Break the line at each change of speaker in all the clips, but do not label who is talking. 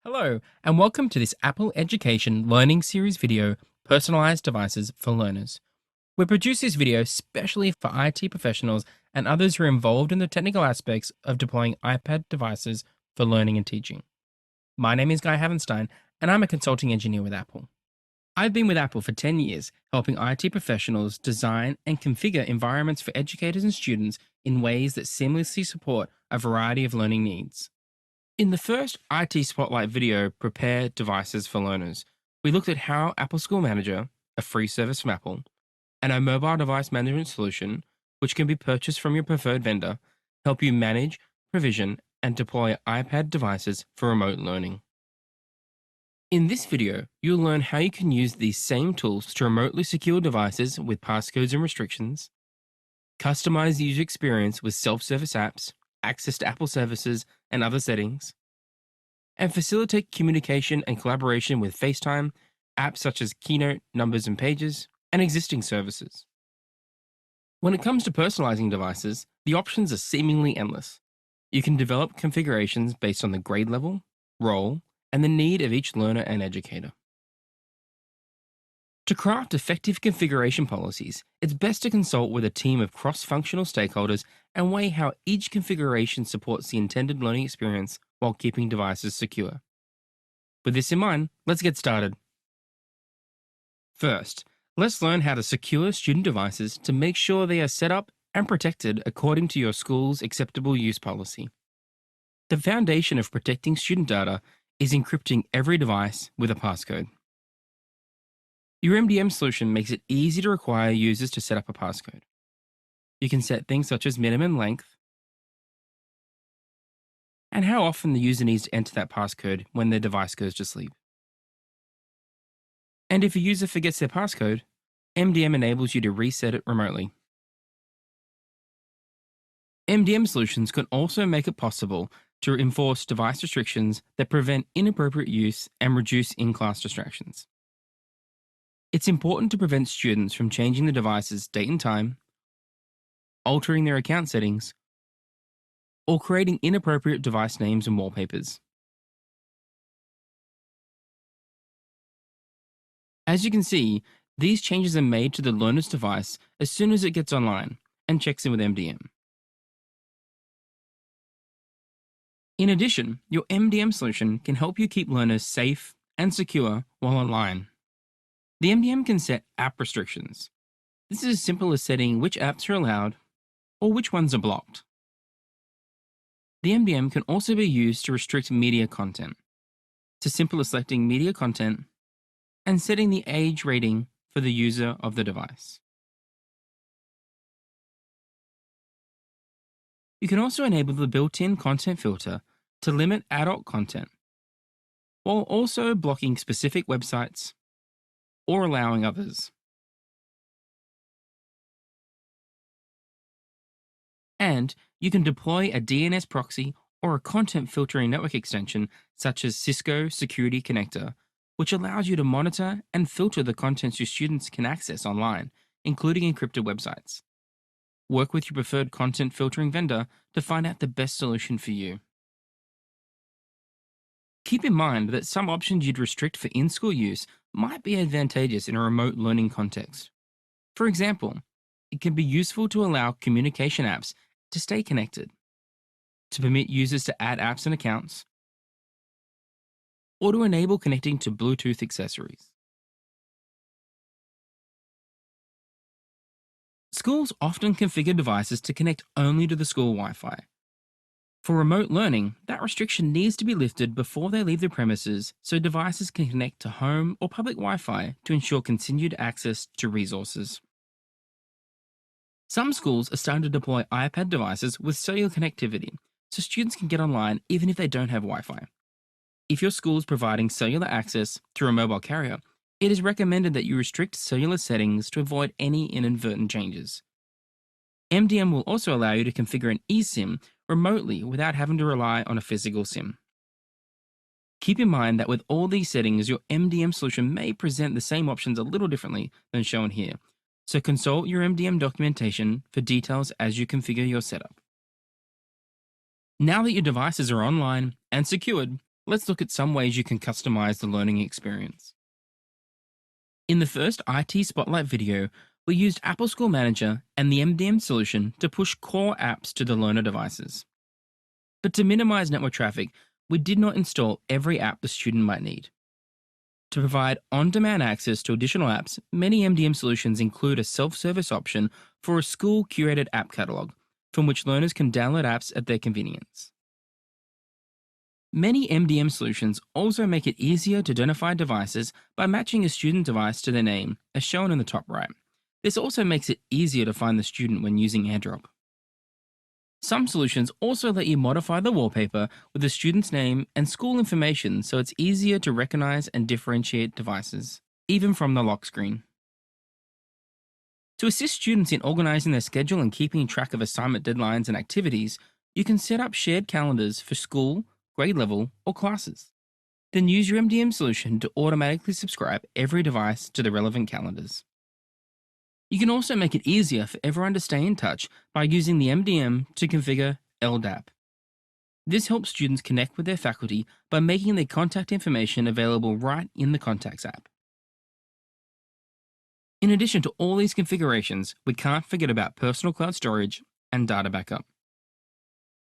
Hello, and welcome to this Apple Education Learning Series video, Personalized Devices for Learners. We produce this video specially for IT professionals and others who are involved in the technical aspects of deploying iPad devices for learning and teaching. My name is Guy Havenstein, and I'm a consulting engineer with Apple. I've been with Apple for 10 years, helping IT professionals design and configure environments for educators and students in ways that seamlessly support a variety of learning needs. In the first IT Spotlight video, Prepare Devices for Learners, we looked at how Apple School Manager, a free service from Apple, and our mobile device management solution, which can be purchased from your preferred vendor, help you manage, provision, and deploy iPad devices for remote learning. In this video, you'll learn how you can use these same tools to remotely secure devices with passcodes and restrictions, customize the user experience with self-service apps, access to Apple services, and other settings, and facilitate communication and collaboration with FaceTime, apps such as Keynote, Numbers and Pages, and existing services. When it comes to personalizing devices, the options are seemingly endless. You can develop configurations based on the grade level, role, and the need of each learner and educator. To craft effective configuration policies, it's best to consult with a team of cross-functional stakeholders and weigh how each configuration supports the intended learning experience while keeping devices secure. With this in mind, let's get started. First, let's learn how to secure student devices to make sure they are set up and protected according to your school's acceptable use policy. The foundation of protecting student data is encrypting every device with a passcode. Your MDM solution makes it easy to require users to set up a passcode. You can set things such as minimum length and how often the user needs to enter that passcode when their device goes to sleep. And if a user forgets their passcode, MDM enables you to reset it remotely. MDM solutions can also make it possible to enforce device restrictions that prevent inappropriate use and reduce in-class distractions. It's important to prevent students from changing the device's date and time, altering their account settings, or creating inappropriate device names and wallpapers. As you can see, these changes are made to the learner's device as soon as it gets online and checks in with MDM. In addition, your MDM solution can help you keep learners safe and secure while online. The MDM can set app restrictions. This is as simple as setting which apps are allowed or which ones are blocked. The MDM can also be used to restrict media content. It's as simple as selecting media content and setting the age rating for the user of the device. You can also enable the built-in content filter to limit adult content, while also blocking specific websites or allowing others. And you can deploy a DNS proxy or a content filtering network extension such as Cisco Security Connector, which allows you to monitor and filter the contents your students can access online, including encrypted websites. Work with your preferred content filtering vendor to find out the best solution for you. Keep in mind that some options you'd restrict for in-school use might be advantageous in a remote learning context. For example, it can be useful to allow communication apps to stay connected, to permit users to add apps and accounts, or to enable connecting to Bluetooth accessories. Schools often configure devices to connect only to the school Wi-Fi. For remote learning, that restriction needs to be lifted before they leave the premises so devices can connect to home or public Wi-Fi to ensure continued access to resources. Some schools are starting to deploy iPad devices with cellular connectivity so students can get online even if they don't have Wi-Fi. If your school is providing cellular access through a mobile carrier, it is recommended that you restrict cellular settings to avoid any inadvertent changes. MDM will also allow you to configure an eSIM remotely without having to rely on a physical SIM. Keep in mind that with all these settings, your MDM solution may present the same options a little differently than shown here, so consult your MDM documentation for details as you configure your setup. Now that your devices are online and secured, Let's look at some ways you can customize the learning experience. In the first IT Spotlight video, we used Apple School Manager and the MDM solution to push core apps to the learner devices. But to minimize network traffic, we did not install every app the student might need. To provide on demand access to additional apps, many MDM solutions include a self service option for a school curated app catalog, from which learners can download apps at their convenience. Many MDM solutions also make it easier to identify devices by matching a student device to their name, as shown in the top right. This also makes it easier to find the student when using AirDrop. Some solutions also let you modify the wallpaper with the student's name and school information so it's easier to recognize and differentiate devices, even from the lock screen. To assist students in organizing their schedule and keeping track of assignment deadlines and activities, you can set up shared calendars for school, grade level, or classes. Then use your MDM solution to automatically subscribe every device to the relevant calendars. You can also make it easier for everyone to stay in touch by using the MDM to configure LDAP. This helps students connect with their faculty by making their contact information available right in the Contacts app. In addition to all these configurations, we can't forget about personal cloud storage and data backup.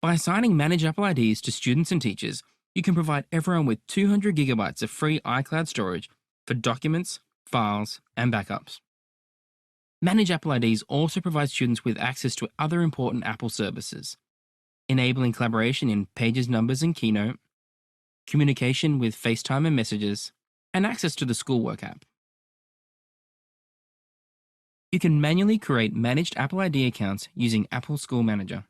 By assigning Manage Apple IDs to students and teachers, you can provide everyone with 200 gigabytes of free iCloud storage for documents, files, and backups. Manage Apple IDs also provide students with access to other important Apple services, enabling collaboration in Pages, Numbers, and Keynote, communication with FaceTime and Messages, and access to the Schoolwork app. You can manually create managed Apple ID accounts using Apple School Manager.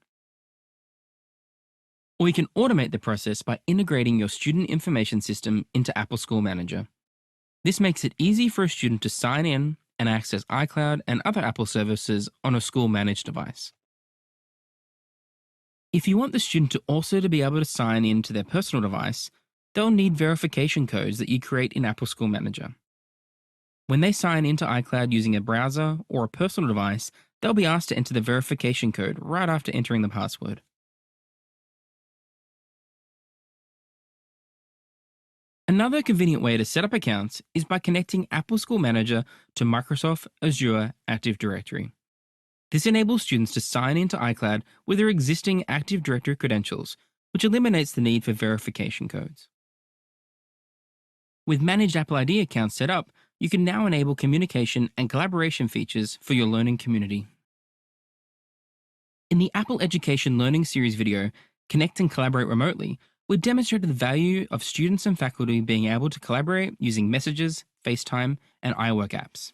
Or you can automate the process by integrating your student information system into Apple School Manager. This makes it easy for a student to sign in and access iCloud and other Apple services on a school-managed device. If you want the student to also be able to sign in to their personal device, they'll need verification codes that you create in Apple School Manager. When they sign into iCloud using a browser or a personal device, they'll be asked to enter the verification code right after entering the password. Another convenient way to set up accounts is by connecting Apple School Manager to Microsoft Azure Active Directory. This enables students to sign into iCloud with their existing Active Directory credentials, which eliminates the need for verification codes. With managed Apple ID accounts set up, you can now enable communication and collaboration features for your learning community. In the Apple Education Learning Series video, Connect and Collaborate Remotely, we demonstrated the value of students and faculty being able to collaborate using Messages, FaceTime, and iWork apps.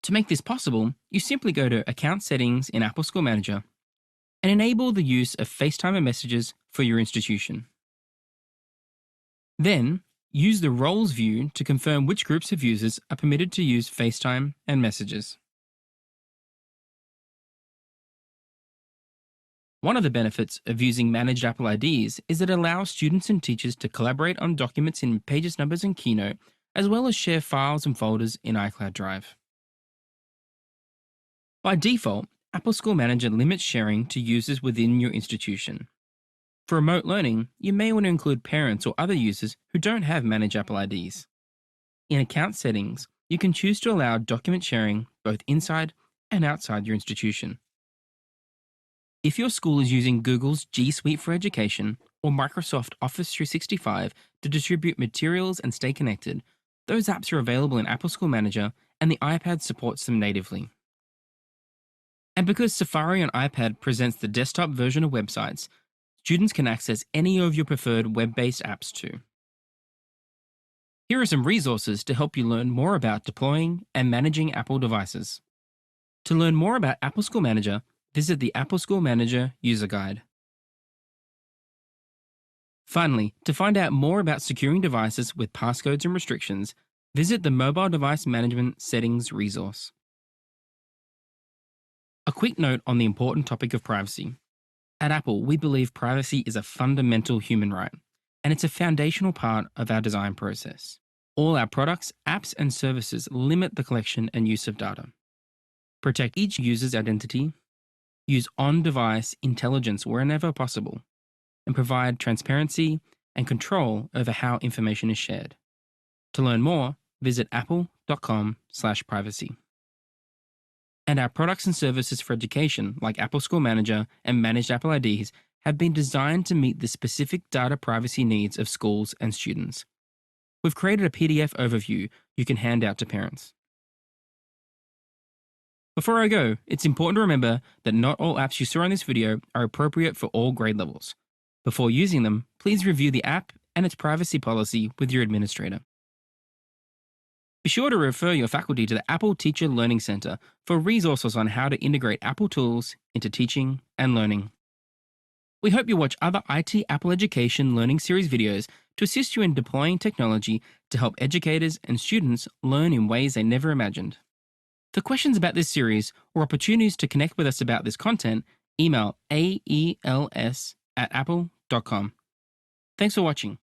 To make this possible, you simply go to Account Settings in Apple School Manager and enable the use of FaceTime and Messages for your institution. Then, use the Roles view to confirm which groups of users are permitted to use FaceTime and Messages. One of the benefits of using managed Apple IDs is that it allows students and teachers to collaborate on documents in Pages, Numbers, and Keynote, as well as share files and folders in iCloud Drive. By default, Apple School Manager limits sharing to users within your institution. For remote learning, you may want to include parents or other users who don't have managed Apple IDs. In Account Settings, you can choose to allow document sharing both inside and outside your institution. If your school is using Google's G Suite for Education or Microsoft Office 365 to distribute materials and stay connected, those apps are available in Apple School Manager and the iPad supports them natively. And because Safari on iPad presents the desktop version of websites, students can access any of your preferred web-based apps too. Here are some resources to help you learn more about deploying and managing Apple devices. To learn more about Apple School Manager, visit the Apple School Manager User Guide. Finally, to find out more about securing devices with passcodes and restrictions, visit the Mobile Device Management Settings resource. A quick note on the important topic of privacy. At Apple, we believe privacy is a fundamental human right, and it's a foundational part of our design process. All our products, apps, and services limit the collection and use of data, protect each user's identity, use on-device intelligence wherever possible, and provide transparency and control over how information is shared. To learn more, visit apple.com/privacy. And our products and services for education, like Apple School Manager and Managed Apple IDs, have been designed to meet the specific data privacy needs of schools and students. We've created a PDF overview you can hand out to parents. Before I go, it's important to remember that not all apps you saw in this video are appropriate for all grade levels. Before using them, please review the app and its privacy policy with your administrator. Be sure to refer your faculty to the Apple Teacher Learning Center for resources on how to integrate Apple tools into teaching and learning. We hope you watch other IT Apple Education Learning Series videos to assist you in deploying technology to help educators and students learn in ways they never imagined. For questions about this series or opportunities to connect with us about this content, email aels@apple.com. Thanks for watching.